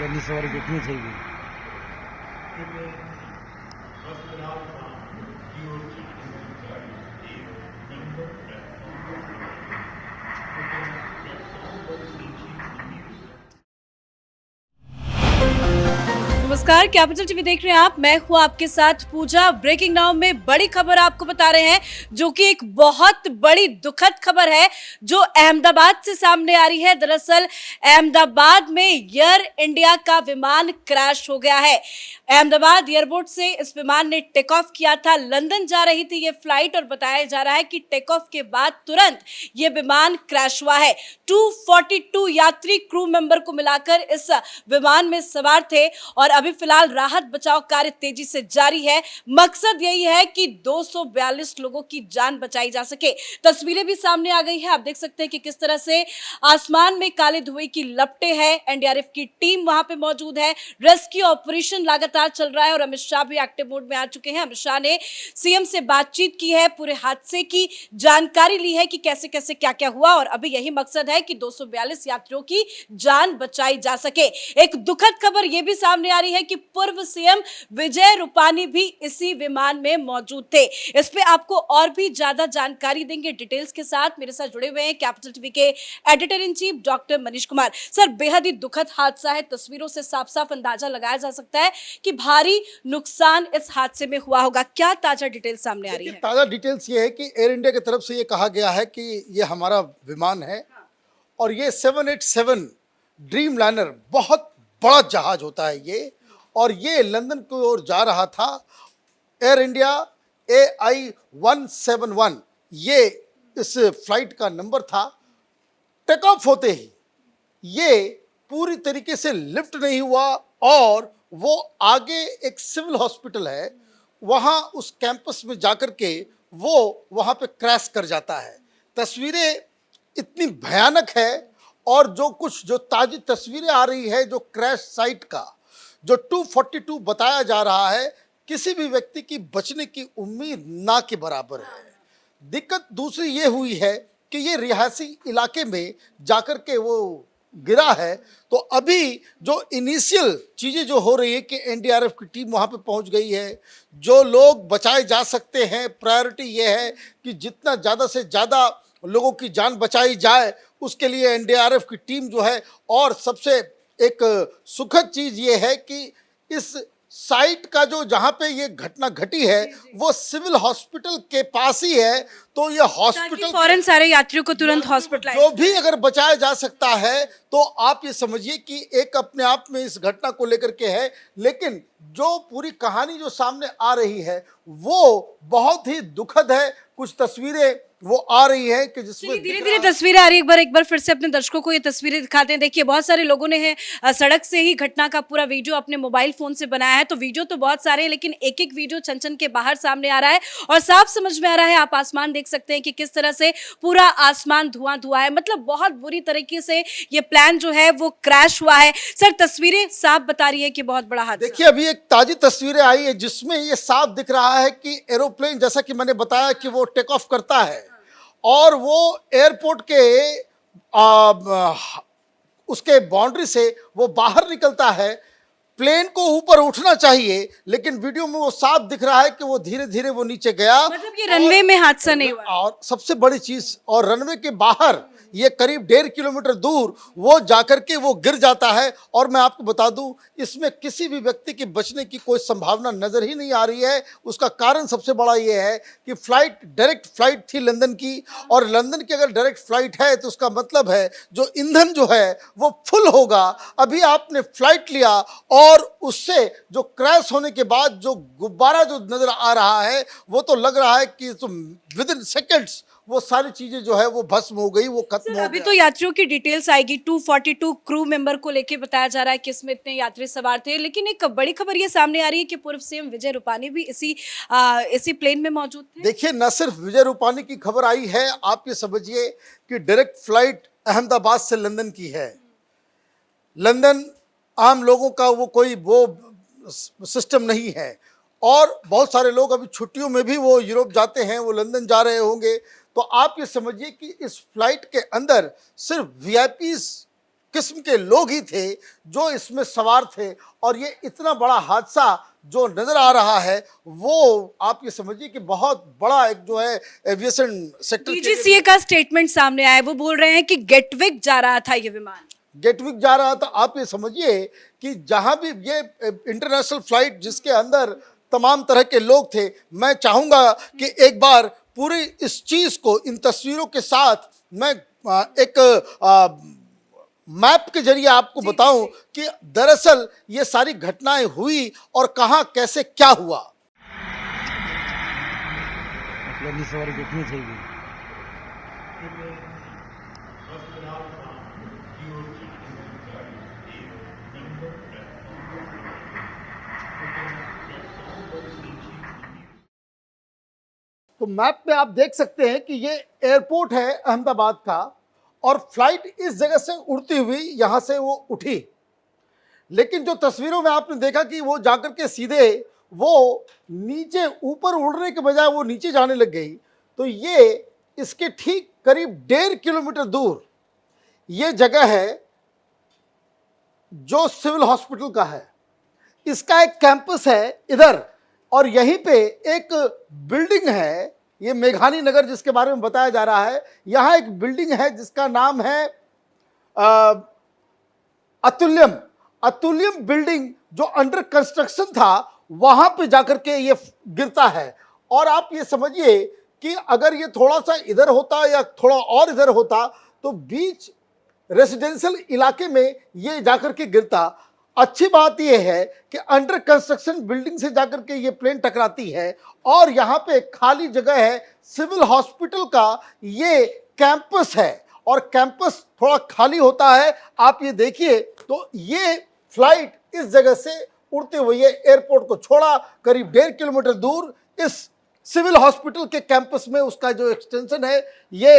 गली सवारी कितनी चाहिए? नमस्कार, कैपिटल टीवी देख रहे हैं आप। मैं हूं आपके साथ पूजा। ब्रेकिंग नाउ में बड़ी खबर आपको बता रहे हैं, जो कि एक बहुत बड़ी दुखद खबर है जो अहमदाबाद से सामने आ रही है। दरअसल अहमदाबाद में एयर इंडिया का विमान क्रैश हो गया है। अहमदाबाद एयरपोर्ट से इस विमान ने टेक ऑफ किया था। लंदन जा रही थी ये फ्लाइट और बताया जा रहा है कि टेक ऑफ के बाद तुरंत ये विमान क्रैश हुआ है। 242 यात्री क्रू मेंबर को मिलाकर इस विमान में सवार थे और अभी फिलहाल राहत बचाव कार्य तेजी से जारी है। मकसद यही है कि 242 लोगों की जान बचाई जा सके। तस्वीरें भी सामने आ गई है, आप देख सकते हैं कि किस तरह से आसमान में काले धुएं की लपटें हैं। एनडीआरएफ की टीम वहां पे मौजूद है। रेस्क्यू ऑपरेशन लगातार चल रहा है और अमित शाह भी एक्टिव मोड में आ चुके हैं। अमित शाह ने सीएम से बातचीत की है, पूरे हादसे की जानकारी ली है कि कैसे कैसे क्या क्या हुआ और अभी यही मकसद है कि 242 यात्रियों की जान बचाई जा सके। एक दुखद खबर यह भी सामने आ रही है कि पूर्व सीएम विजय रूपानी भी इसी विमान में मौजूद थे। इस पे आपको और भी ज्यादा जानकारी देंगे डिटेल्स के साथ। मेरे साथ जुड़े हुए हैं कैपिटल टीवी के editor in chief doctor Manish Kumar. Sir, बेहद ही दुखद हादसा है। तस्वीरों से साफ साफ अंदाजा लगाया जा सकता है कि भारी नुकसान इस हादसे में हुआ होगा। क्या ताजा डिटेल्स सामने आ रही है? ताजा डिटेल्स ये है कि एयर इंडिया की तरफ से ये कहा गया है कि ये हमारा विमान है और ये 787 ड्रीम लाइनर बहुत बड़ा जहाज होता है ये, और ये लंदन की ओर जा रहा था। एयर इंडिया AI-171 ये इस फ्लाइट का नंबर था। टेक ऑफ होते ही ये पूरी तरीके से लिफ्ट नहीं हुआ और वो आगे एक सिविल हॉस्पिटल है, वहाँ उस कैंपस में जाकर के वो वहाँ पे क्रैश कर जाता है। तस्वीरें इतनी भयानक है और जो ताज़ी तस्वीरें आ रही है जो क्रैश साइट का, जो 242 बताया जा रहा है, किसी भी व्यक्ति की बचने की उम्मीद ना के बराबर है। दिक्कत दूसरी ये हुई है कि ये रिहायशी इलाके में जाकर के वो गिरा है। तो अभी जो इनिशियल चीज़ें जो हो रही है कि एनडीआरएफ की टीम वहाँ पे पहुँच गई है, जो लोग बचाए जा सकते हैं, प्रायोरिटी ये है कि जितना ज़्यादा से ज़्यादा लोगों की जान बचाई जाए उसके लिए एनडीआरएफ की टीम जो है। और सबसे एक सुखद चीज़ ये है कि इस साइट का जो जहाँ पे ये घटना घटी है वो सिविल हॉस्पिटल के पास ही है। तो ये हॉस्पिटल फौरन सारे यात्रियों को तुरंत हॉस्पिटल जो भी अगर बचाया जा सकता है तो आप ये समझिए कि एक अपने आप में इस घटना को लेकर के है। लेकिन जो पूरी कहानी जो सामने आ रही है वो बहुत ही दुखद है। कुछ तस्वीरें वो आ रही है कि जिसमें धीरे धीरे तस्वीरें आ रही है। एक बार फिर से अपने दर्शकों को ये तस्वीरें दिखाते हैं। देखिए, बहुत सारे लोगों ने है सड़क से ही घटना का पूरा वीडियो अपने मोबाइल फोन से बनाया है। तो वीडियो तो बहुत सारे हैं, लेकिन एक एक वीडियो छन के बाहर सामने आ रहा है और साफ समझ में आ रहा है। आप आसमान देख सकते हैं कि किस तरह से पूरा आसमान धुआं धुआं है। मतलब बहुत बुरी तरीके से ये प्लान जो है वो क्रैश हुआ है। सर, तस्वीरें साफ बता रही है कि बहुत बड़ा हादसा। देखिए, अभी एक ताजी तस्वीरें आई है जिसमें ये साफ दिख रहा है कि एरोप्लेन, जैसा कि मैंने बताया कि वो टेक ऑफ करता है और वो एयरपोर्ट के उसके बाउंड्री से वो बाहर निकलता है। प्लेन को ऊपर उठना चाहिए, लेकिन वीडियो में वो साफ दिख रहा है कि वो धीरे धीरे वो नीचे गया। मतलब ये रनवे में हादसा नहीं हुआ। और सबसे बड़ी चीज, और रनवे के बाहर ये करीब 1.5 किलोमीटर दूर वो जाकर के वो गिर जाता है। और मैं आपको बता दूं, इसमें किसी भी व्यक्ति के बचने की कोई संभावना नजर ही नहीं आ रही है। उसका कारण सबसे बड़ा ये है कि फ्लाइट डायरेक्ट फ्लाइट थी लंदन की, और लंदन की अगर डायरेक्ट फ्लाइट है तो उसका मतलब है जो ईंधन जो है वो फुल होगा। अभी आपने फ्लाइट लिया और उससे जो क्रैश होने के बाद जो गुब्बारा जो नजर आ रहा है वो तो लग रहा है कि विद इन सेकेंड्स वो सारी चीजें जो है वो भस्म हो गई, वो खत्म हो गया। अभी तो यात्रियों की डिटेल्स आएगी। 242 क्रू मेंबर को लेके बताया जा रहा है कि इसमें इतने यात्री सवार थे। लेकिन एक बड़ी खबर ये सामने आ रही है कि पूर्व सीएम विजय रूपानी भी इसी प्लेन में मौजूद थे। देखिए, न सिर्फ विजय रूपानी की खबर आई है, आप ये समझिए कि डायरेक्ट फ्लाइट अहमदाबाद से लंदन की है। लंदन आम लोगों का वो कोई वो सिस्टम नहीं है, और बहुत सारे लोग अभी छुट्टियों में भी वो यूरोप जाते हैं, वो लंदन जा रहे होंगे। तो आप ये समझिए कि इस फ्लाइट के अंदर सिर्फ वीआईपीज किस्म के लोग ही थे जो इसमें सवार थे, और ये इतना बड़ा हादसा जो नजर आ रहा है वो आप ये समझिए कि बहुत बड़ा एक जो है एविएशन सेक्टर के लिए डीजीसीए का स्टेटमेंट सामने आया है, वो बोल रहे हैं कि गेटविक जा रहा था ये विमान। गेटविक जा रहा था। आप ये समझिए कि जहां भी ये इंटरनेशनल फ्लाइट जिसके अंदर तमाम तरह के लोग थे, मैं चाहूंगा कि एक बार पूरी इस चीज को इन तस्वीरों के साथ मैं एक मैप के जरिए आपको बताऊं कि दरअसल ये सारी घटनाएं हुई और कहां कैसे क्या हुआ। आपल्याला सवारी घेतली થઈ ગઈ तो मैप में आप देख सकते हैं कि ये एयरपोर्ट है अहमदाबाद का, और फ्लाइट इस जगह से उड़ती हुई यहां से वो उठी। लेकिन जो तस्वीरों में आपने देखा कि वो जाकर के सीधे वो नीचे, ऊपर उड़ने के बजाय वो नीचे जाने लग गई। तो ये इसके ठीक करीब 1.5 किलोमीटर दूर ये जगह है जो सिविल हॉस्पिटल का है। इसका एक कैंपस है इधर, और यहीं पे एक बिल्डिंग है, ये मेघानी नगर जिसके बारे में बताया जा रहा है। यहां एक बिल्डिंग है जिसका नाम है अतुल्यम। अतुल्यम बिल्डिंग जो अंडर कंस्ट्रक्शन था, वहां पे जाकर के ये गिरता है। और आप ये समझिए कि अगर ये थोड़ा सा इधर होता या थोड़ा और इधर होता तो बीच रेसिडेंशियल इलाके में ये जाकर के गिरता। अच्छी बात यह है कि अंडर कंस्ट्रक्शन बिल्डिंग से जाकर के ये प्लेन टकराती है, और यहाँ पे खाली जगह है, सिविल हॉस्पिटल का ये कैंपस है, और कैंपस थोड़ा खाली होता है। आप ये देखिए तो ये फ्लाइट इस जगह से उड़ते हुए एयरपोर्ट को छोड़ा, करीब 1.5 किलोमीटर दूर इस सिविल हॉस्पिटल के कैंपस में उसका जो एक्सटेंशन है, ये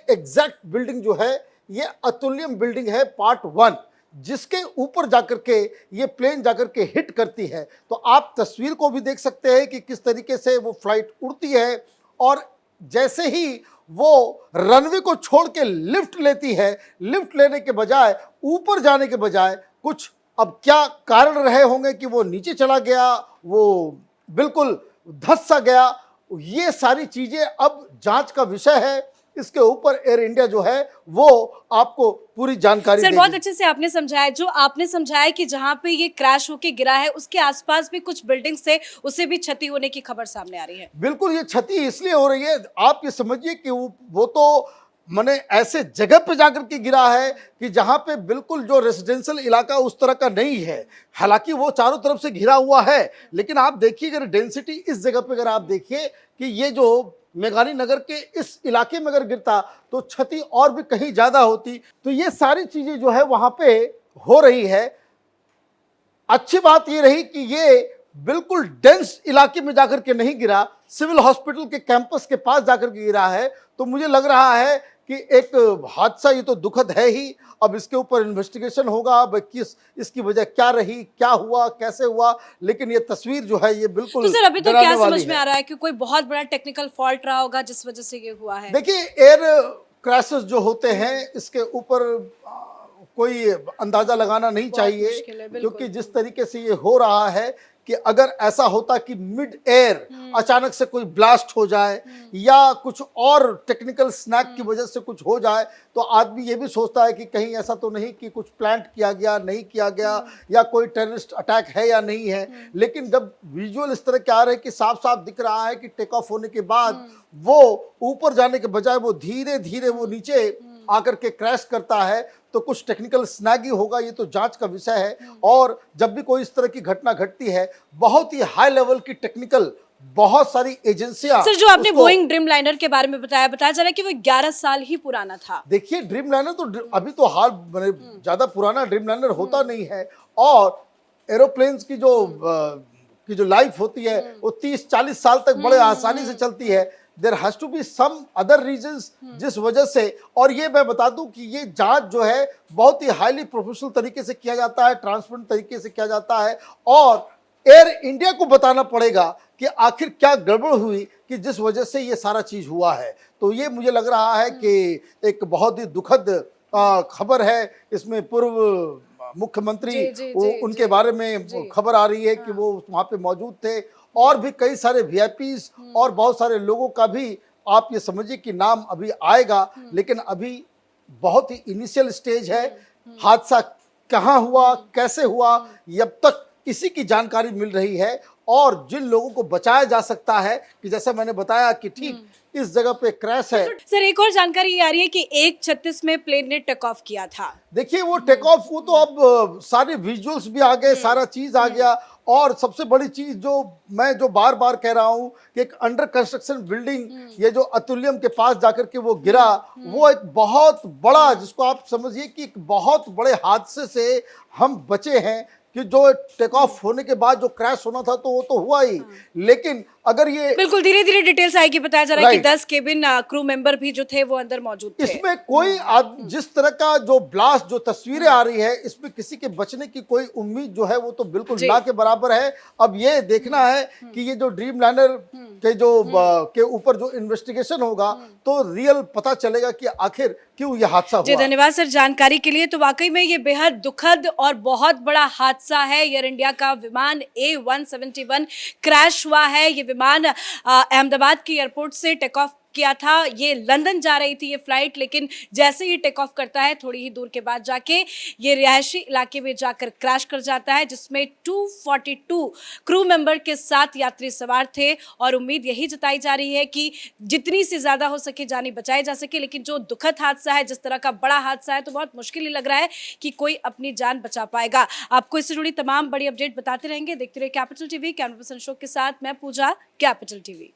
एग्जैक्ट बिल्डिंग जो है ये अतुल्यम बिल्डिंग है पार्ट 1, जिसके ऊपर जाकर के ये प्लेन जाकर के हिट करती है। तो आप तस्वीर को भी देख सकते हैं कि किस तरीके से वो फ्लाइट उड़ती है, और जैसे ही वो रनवे को छोड़ के लिफ्ट लेती है, लिफ्ट लेने के बजाय, ऊपर जाने के बजाय, कुछ अब क्या कारण रहे होंगे कि वो नीचे चला गया, वो बिल्कुल धंस सा गया। ये सारी चीजें अब जांच का विषय है। इसके ऊपर एयर इंडिया जो है वो आपको पूरी जानकारी सर बहुत अच्छे से आपने समझाया। जो आपने समझाया कि जहां पे ये क्रैश होके गिरा है उसके आसपास भी कुछ बिल्डिंग्स थे, उससे भी क्षति होने की खबर सामने आ रही है। बिल्कुल, ये क्षति इसलिए हो रही है, आप ये समझिए कि वो तो माने ऐसे जगह पे जाकर के गिरा है कि जहां पे बिल्कुल जो रेसिडेंशियल इलाका उस तरह का नहीं है। हालांकि वो चारों तरफ से घिरा हुआ है, लेकिन आप देखिए अगर डेंसिटी इस जगह पे, अगर आप देखिए कि ये जो मेघानी नगर के इस इलाके में अगर गिरता तो क्षति और भी कहीं ज्यादा होती। तो ये सारी चीजें जो है वहां पे हो रही है। अच्छी बात ये रही कि ये बिल्कुल डेंस इलाके में जाकर के नहीं गिरा, सिविल हॉस्पिटल के कैंपस के पास जाकर के गिरा है। तो मुझे लग रहा है कि एक हादसा ये तो दुखद है ही। अब इसके ऊपर इन्वेस्टिगेशन होगा, अब किस इसकी वजह क्या रही, क्या हुआ, कैसे हुआ, लेकिन ये तस्वीर जो है ये बिल्कुल तो सर अभी तो क्या समझ में आ रहा है कि कोई बहुत बड़ा टेक्निकल फॉल्ट रहा होगा जिस वजह से ये हुआ है। देखिए एयर क्रैशेस जो होते हैं इसके ऊपर कोई अंदाजा लगाना नहीं चाहिए, क्योंकि जिस तरीके से ये हो रहा है कि अगर ऐसा होता कि मिड एयर अचानक से कोई ब्लास्ट हो जाए या कुछ और टेक्निकल स्नैक की वजह से कुछ हो जाए, तो आदमी ये भी सोचता है कि कहीं ऐसा तो नहीं कि कुछ प्लांट किया गया, नहीं किया गया, या कोई टेररिस्ट अटैक है या नहीं है। लेकिन जब विजुअल इस तरह के आ रहे हैं कि साफ साफ दिख रहा है कि टेक ऑफ होने के बाद वो ऊपर जाने के बजाय वो धीरे धीरे वो नीचे आकर के क्रैश करता है, तो कुछ टेक्निकल स्नैग ही होगा। ये तो जांच का विषय है। और जब भी कोई इस तरह की घटना घटती है, बहुत ही हाई लेवल की टेक्निकल बहुत सारी एजेंसियां। सर जो आपने बोइंग ड्रीम लाइनर के बारे में बताया जा रहा है कि वो 11 साल ही पुराना था। देखिए ड्रीम लाइनर तो अभी तो हाल ज्यादा पुराना ड्रीम लाइनर होता नहीं है, और एरोप्लेन्स की जो लाइफ होती है वो 30-40 साल तक बड़े आसानी से चलती है। There has to be some other reasons जिस वजह से। और ये मैं बता दूं कि ये जांच जो है बहुत ही हाईली प्रोफेशनल तरीके से किया जाता है, ट्रांसपेरेंट तरीके से किया जाता है, और एयर इंडिया को बताना पड़ेगा कि आखिर क्या गड़बड़ हुई कि जिस वजह से ये सारा चीज हुआ है। तो ये मुझे लग रहा है कि एक बहुत ही दुखद खबर है, इसमें पूर्व मुख्यमंत्री उनके बारे में खबर आ रही है कि वो वहाँ पे मौजूद थे, और भी कई सारे वीआईपीज और बहुत सारे लोगों का भी आप ये समझिए कि नाम अभी आएगा, लेकिन अभी बहुत ही इनिशियल स्टेज है। हादसा कहाँ हुआ, कैसे हुआ, अब तक इसी की जानकारी मिल रही है। और जिन लोगों को बचाया जा सकता है, कि जैसा मैंने बताया कि ठीक इस जगह पे क्रैश है। सर एक और जानकारी ये आ रही है कि 1:36 में प्लेन ने टेक ऑफ किया था। देखिए वो टेक ऑफ को तो अब सारे विजुअल्स भी आ गए, सारा चीज आ गया। और सबसे बड़ी चीज जो मैं बार बार कह रहा हूं कि एक अंडर कंस्ट्रक्शन बिल्डिंग, ये जो अतुल्यम के पास जाकर के वो गिरा, वो एक बहुत बड़ा, जिसको आप समझिए कि एक बहुत बड़े हादसे से हम बचे हैं। कि जो टेक ऑफ होने के बाद जो क्रैश होना था तो वो तो हुआ ही, लेकिन अगर ये बिल्कुल धीरे धीरे डिटेल्स आएगी। बताया जा रहा है कि 10 केबिन क्रू मेंबर भी जो थे वो अंदर मौजूद थे। इसमें कोई जिस तरह का जो ब्लास्ट, जो तस्वीरें आ रही है, इसमें किसी के बचने की कोई उम्मीद जो है वो तो बिल्कुल ना के बराबर है। अब ये देखना है कि ये जो ड्रीम लाइनर के के ऊपर जो इन्वेस्टिगेशन होगा तो रियल पता चलेगा कि आखिर क्यों ये हादसा हुआ। जी धन्यवाद सर जानकारी के लिए। तो वाकई में ये बेहद दुखद और बहुत बड़ा हादसा है। एयर इंडिया का विमान A171 क्रैश हुआ है। ये विमान अहमदाबाद के एयरपोर्ट से टेक ऑफ किया था। ये लंदन जा रही थी ये फ्लाइट, लेकिन जैसे ही टेक ऑफ करता है थोड़ी ही दूर के बाद जाके ये रिहायशी इलाके में जाकर क्रैश कर जाता है, जिसमें 242 क्रू मेंबर के साथ यात्री सवार थे। और उम्मीद यही जताई जा रही है कि जितनी से ज्यादा हो सके जानी बचाई जा सके। लेकिन जो दुखद हादसा है, जिस तरह का बड़ा हादसा है, तो बहुत मुश्किल ही लग रहा है कि कोई अपनी जान बचा पाएगा। आपको इससे जुड़ी तमाम बड़ी अपडेट बताते रहेंगे। देखते रहिए capital TV. Camera person Ashok के साथ मैं पूजा, कैपिटल टीवी।